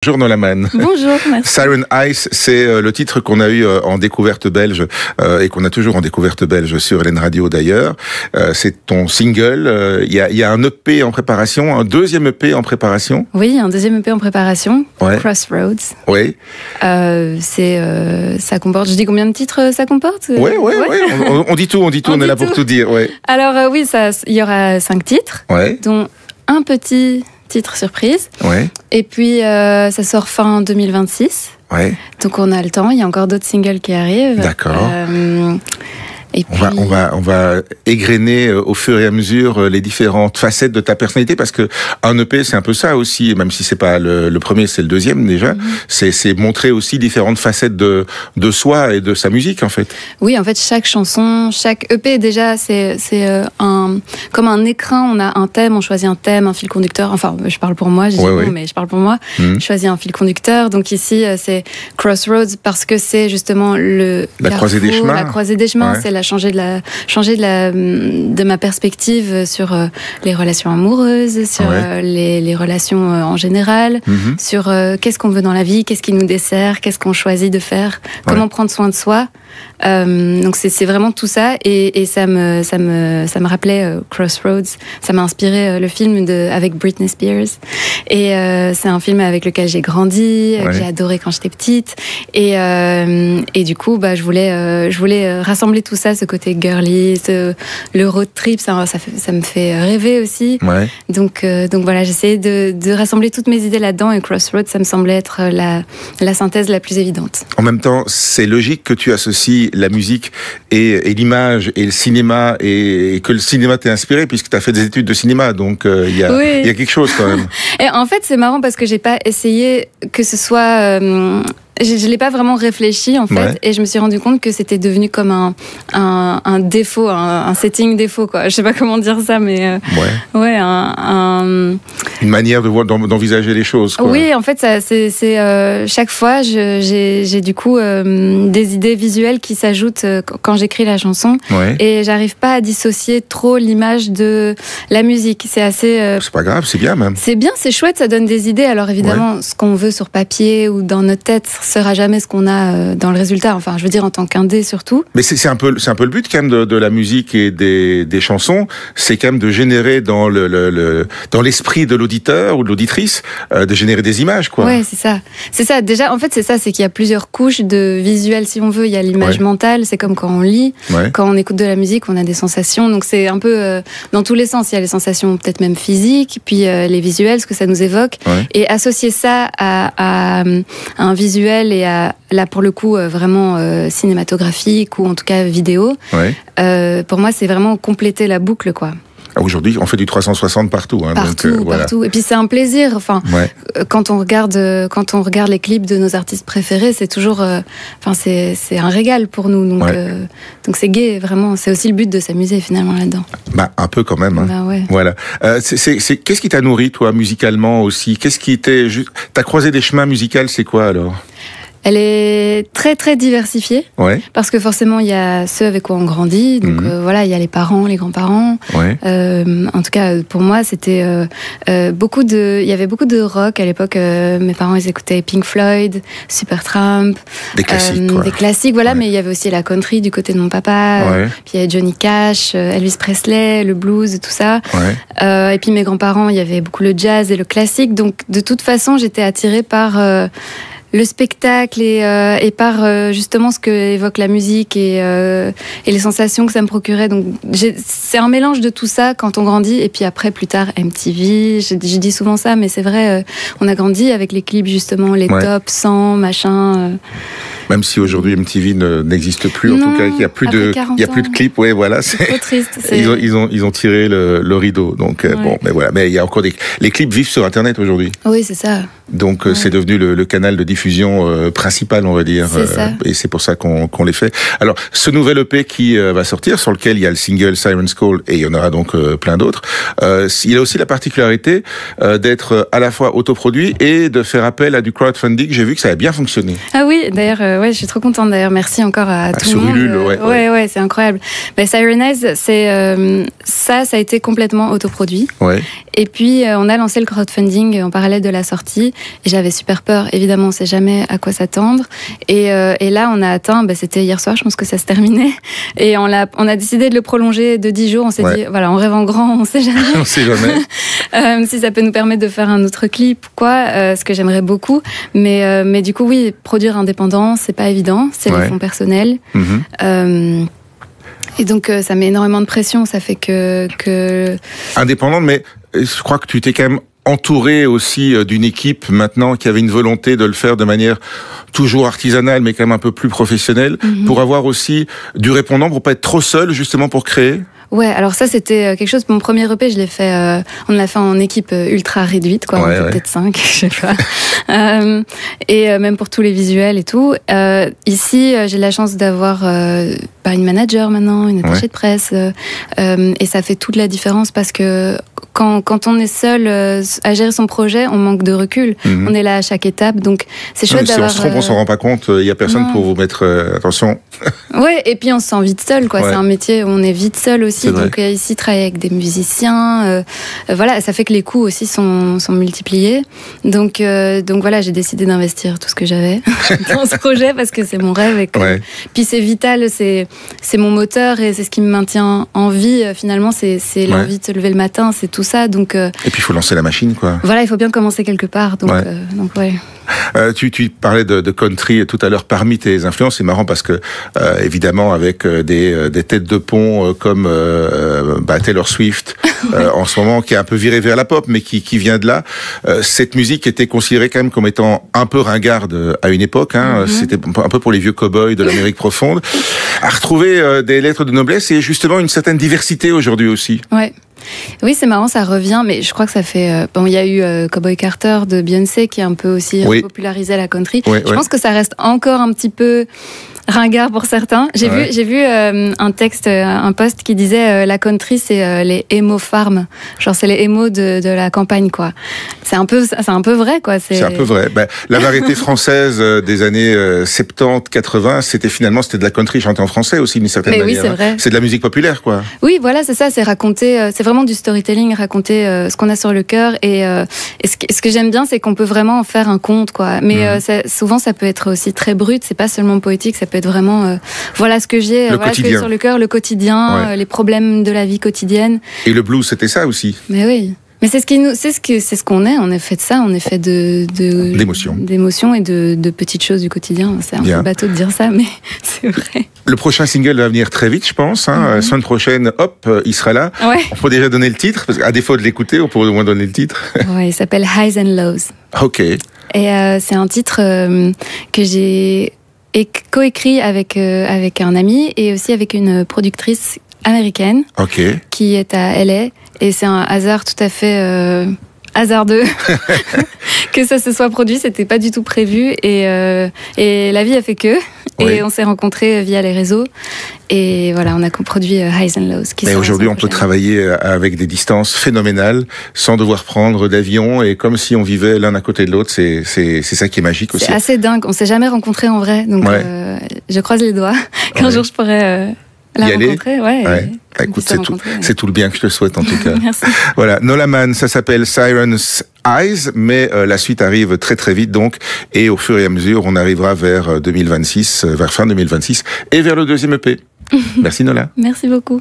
Bonjour Nolaman. Bonjour, merci. Siren Ice, c'est le titre qu'on a eu en découverte belge et qu'on a toujours en découverte belge sur LN Radio d'ailleurs. C'est ton single. Il y a un EP en préparation, un deuxième EP en préparation. Oui, un deuxième EP en préparation. Ouais. Crossroads. Oui. Ça comporte. Je dis combien de titres ça comporte? Oui. On dit tout. On est là pour tout dire. Ouais. Alors oui, il y aura 5 titres, dont un petit titre surprise. Ouais. Et puis ça sort fin 2026. Ouais. Donc on a le temps. Il y a encore d'autres singles qui arrivent. D'accord. Et puis... On va égrener au fur et à mesure les différentes facettes de ta personnalité, parce que un EP c'est un peu ça aussi, même si c'est pas le premier, c'est le deuxième déjà. C'est montrer aussi différentes facettes de soi et de sa musique en fait. Oui, en fait chaque chanson, chaque EP déjà c'est comme un écrin. On a un thème, on choisit un thème, un fil conducteur. Enfin, je parle pour moi, mais je parle pour moi. Je choisis un fil conducteur. Donc ici c'est Crossroads parce que c'est justement la croisée des chemins. La croisée des chemins, c'est changer de ma perspective sur les relations amoureuses, sur les relations en général, sur qu'est-ce qu'on veut dans la vie, qu'est-ce qui nous dessert, qu'est-ce qu'on choisit de faire, comment prendre soin de soi. Donc c'est vraiment tout ça et ça me rappelait Crossroads. Ça m'a inspiré le film avec Britney Spears et c'est un film avec lequel j'ai grandi, que j'ai adoré quand j'étais petite et du coup je voulais rassembler tout ça, ce côté girly, le road trip, ça me fait rêver aussi. Donc voilà, j'essayais de rassembler toutes mes idées là-dedans et Crossroads, ça me semblait être la synthèse la plus évidente. En même temps, c'est logique que tu associes la musique et l'image et le cinéma et que le cinéma t'ait inspiré puisque tu as fait des études de cinéma, donc il y a quelque chose quand même. Et en fait, c'est marrant parce que j'ai pas essayé que ce soit... Je l'ai pas vraiment réfléchi en fait, et je me suis rendu compte que c'était devenu comme un défaut, un setting défaut quoi. Je sais pas comment dire ça, mais une manière d'envisager les choses quoi. Oui, en fait, c'est chaque fois j'ai du coup des idées visuelles qui s'ajoutent quand j'écris la chanson, et j'arrive pas à dissocier trop l'image de la musique. C'est assez. C'est pas grave, c'est bien même. C'est bien, c'est chouette, ça donne des idées. Alors évidemment, ce qu'on veut sur papier ou dans notre tête sera jamais ce qu'on a dans le résultat. Enfin, je veux dire en tant qu'indé surtout. Mais c'est un peu le but quand même de la musique et des chansons, c'est quand même de générer dans l'esprit de l'auditeur ou de l'auditrice, de générer des images quoi. Ouais, c'est ça. Déjà, en fait, c'est qu'il y a plusieurs couches de visuel si on veut. Il y a l'image mentale, c'est comme quand on lit, quand on écoute de la musique, on a des sensations. Donc c'est un peu dans tous les sens. Il y a les sensations peut-être même physiques, puis les visuels, ce que ça nous évoque, et associer ça à un visuel et là pour le coup vraiment cinématographique ou en tout cas vidéo, pour moi c'est vraiment compléter la boucle quoi. Aujourd'hui, on fait du 360 partout. Partout. Et puis c'est un plaisir. Enfin, quand on regarde les clips de nos artistes préférés, c'est toujours, c'est un régal pour nous. Donc c'est gai, vraiment. C'est aussi le but de s'amuser finalement là-dedans. Un peu quand même. Voilà. Qu'est-ce qui t'a nourri toi musicalement aussi? Qu'est-ce qui t'as croisé des chemins musicaux? C'est quoi alors? Elle est très très diversifiée, parce que forcément il y a ceux avec quoi on grandit, donc il y a les parents, les grands-parents. En tout cas pour moi c'était il y avait beaucoup de rock à l'époque. Mes parents ils écoutaient Pink Floyd, Supertramp, des classiques, mais il y avait aussi la country du côté de mon papa, puis il y avait Johnny Cash, Elvis Presley, le blues, tout ça. Et puis mes grands-parents, il y avait beaucoup le jazz et le classique, donc de toute façon j'étais attirée par le spectacle et par justement ce que évoque la musique et les sensations que ça me procurait. Donc c'est un mélange de tout ça quand on grandit, et puis après plus tard MTV, je dis souvent ça, mais c'est vrai, on a grandi avec les clips justement, les top 100 machin. Même si aujourd'hui MTV n'existe plus, en tout cas, il y a plus de clips. C'est trop triste. Ils ont tiré le rideau. Donc mais il y a encore les clips vivent sur Internet aujourd'hui. Oui, c'est ça. Donc c'est devenu le canal de diffusion principal, on va dire. Et c'est pour ça qu'on les fait. Alors ce nouvel EP qui va sortir, sur lequel il y a le single Siren's Call, et il y en aura donc plein d'autres. Il a aussi la particularité d'être à la fois autoproduit et de faire appel à du crowdfunding. J'ai vu que ça a bien fonctionné. Ah oui, d'ailleurs. Je suis trop contente d'ailleurs. Merci encore à tout le monde. Ulule, c'est incroyable. Siren Eyes, ça a été complètement autoproduit. Et puis on a lancé le crowdfunding en parallèle de la sortie. Et j'avais super peur. Évidemment, on ne sait jamais à quoi s'attendre. Et là, on a atteint, c'était hier soir, je pense que ça se terminait. Et on a décidé de le prolonger de 10 jours. On s'est dit, voilà, on rêve en grand, on ne sait jamais. On sait jamais. Si ça peut nous permettre de faire un autre clip, ce que j'aimerais beaucoup. Mais du coup, oui, produire indépendant, c'est pas évident. C'est les fonds personnels. Et donc, ça met énormément de pression. Ça fait que... Indépendante, mais je crois que tu t'es quand même entouré aussi d'une équipe maintenant qui avait une volonté de le faire de manière toujours artisanale, mais quand même un peu plus professionnelle, pour avoir aussi du répondant, pour pas être trop seul, justement, pour créer. Ouais, alors ça c'était quelque chose. Mon premier EP, je l'ai fait. On l'a fait en équipe ultra réduite, quoi. On était peut-être 5, je sais pas. Et même pour tous les visuels et tout. Ici, j'ai la chance d'avoir une manager maintenant, une attachée de presse, et ça fait toute la différence parce que quand on est seul à gérer son projet, on manque de recul. On est là à chaque étape, donc c'est chouette d'avoir. Si on se trompe, on s'en rend pas compte. Il y a personne pour vous mettre attention. Ouais, et puis on se sent vite seul, quoi. C'est un métier où on est vite seul aussi. Donc ici, travailler avec des musiciens, voilà, ça fait que les coûts aussi sont multipliés. Donc voilà, j'ai décidé d'investir tout ce que j'avais dans ce projet parce que c'est mon rêve. Et puis c'est vital, c'est mon moteur et c'est ce qui me maintient en vie. Finalement, c'est l'envie de se lever le matin, c'est tout ça. Donc, et puis il faut lancer la machine, quoi. Voilà, il faut bien commencer quelque part. Donc ouais. Tu parlais de country tout à l'heure parmi tes influences. C'est marrant parce que évidemment avec des têtes de pont comme Taylor Swift en ce moment, qui est un peu virée vers la pop, mais qui vient de là. Cette musique était considérée quand même comme étant un peu ringarde à une époque. C'était un peu pour les vieux cow-boys de l'Amérique profonde. À retrouver des lettres de noblesse et justement une certaine diversité aujourd'hui aussi. Ouais. Oui, c'est marrant, ça revient, mais je crois que ça fait... il y a eu Cowboy Carter de Beyoncé qui a un peu aussi popularisé la country. Je pense que ça reste encore un petit peu ringard pour certains. J'ai vu un texte, un post qui disait la country, c'est les emo farms. Genre, c'est les emo de la campagne, quoi. C'est un peu vrai, quoi. C'est un peu vrai. La variété française des années 70, 80, c'était de la country chantée en français aussi, d'une certaine manière. Oui, c'est vrai. C'est de la musique populaire, quoi. Oui, voilà, c'est ça. C'est raconter... c'est vraiment du storytelling, raconter ce qu'on a sur le cœur. Et ce que j'aime bien, c'est qu'on peut vraiment en faire un conte, quoi. Mais souvent, ça peut être aussi très brut. C'est pas seulement poétique, ça peut être vraiment voilà ce que j'ai, voilà ce que j'ai sur le cœur, le quotidien, les problèmes de la vie quotidienne. Et le blues, c'était ça aussi. Mais oui. Mais c'est ce qu'on est. On est fait de ça. On est fait d'émotions et de petites choses du quotidien. C'est un peu bateau de dire ça, mais c'est vrai. Le prochain single va venir très vite, je pense. La semaine prochaine, il sera là. Ouais. On peut déjà donner le titre, parce qu'à défaut de l'écouter, on pourrait au moins donner le titre. Ouais, il s'appelle Highs and Lows. Ok. Et c'est un titre que j'ai coécrit avec un ami et aussi avec une productrice américaine qui est à LA. Et c'est un hasard tout à fait hasardeux que ça se soit produit. C'était pas du tout prévu. Et la vie a fait que. Et on s'est rencontrés via les réseaux. Et voilà, on a produit Highs and Lows. Et aujourd'hui, on peut travailler avec des distances phénoménales, sans devoir prendre d'avion, et comme si on vivait l'un à côté de l'autre. C'est ça qui est magique aussi. C'est assez dingue. On s'est jamais rencontrés en vrai. Donc, je croise les doigts qu'un jour je pourrais la rencontrer. Écoute, c'est tout le bien que je te souhaite en tout cas. Merci. Voilà, Nola Mann, ça s'appelle Siren's Eyes, mais la suite arrive très très vite donc, et au fur et à mesure, on arrivera vers 2026, vers fin 2026, et vers le deuxième EP. Merci Nola. Merci beaucoup.